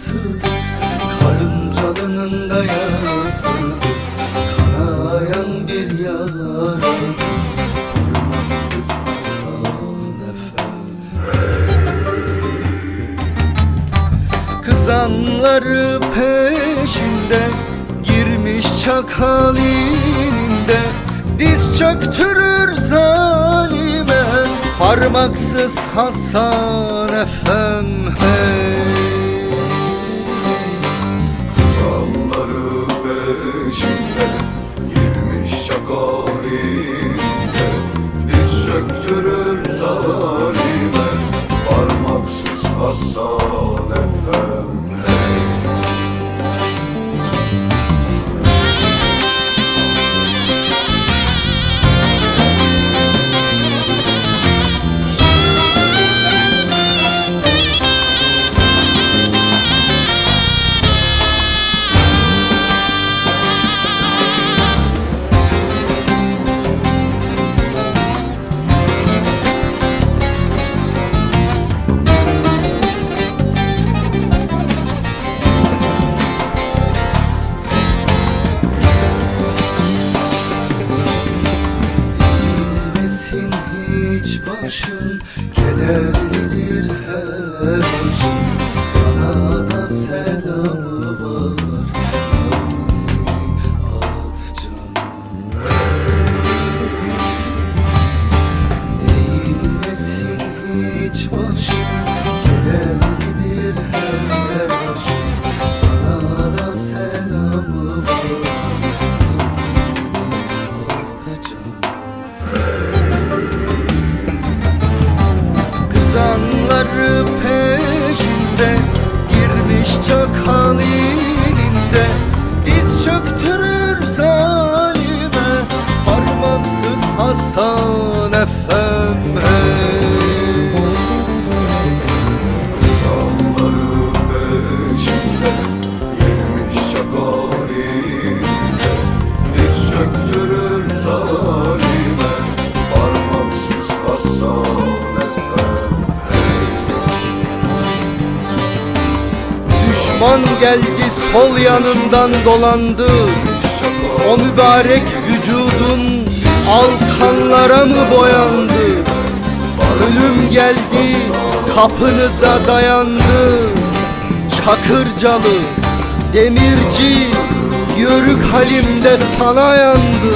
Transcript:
acısıdır, karıncanın da yarasıdır. Kanayan bir yaradır, parmaksız Hasan Efendi. Kızanları peşinde, girmiş çakal ininde, diz çöktürür zalime parmaksız Hasan Efem hey. Kızanları peşinde, girmiş çakal ininde, diz çöktürür zalime parmaksız Hasan Efem hey. Hiç başın kederlidir her başın, sana da selamı var Hazini at canım. Eğilmesin hiç başın kederlidir her başın, sana da selamı var Hazini at canım. Kızanları peşinde, girmiş çakal ininde, diz çöktürür zalime parmaksız Hasan Efem hey. Kızanları peşinde, girmiş çakal ininde, diz çöktürür zalime parmaksız Hasan Efem. Düşman geldi sol yanından dolandı, o mübarek vücudun alkanlara mı boyandı? Ölüm geldi kapınıza dayandı, Çakırcalı demirci yörük halimde sana yandı.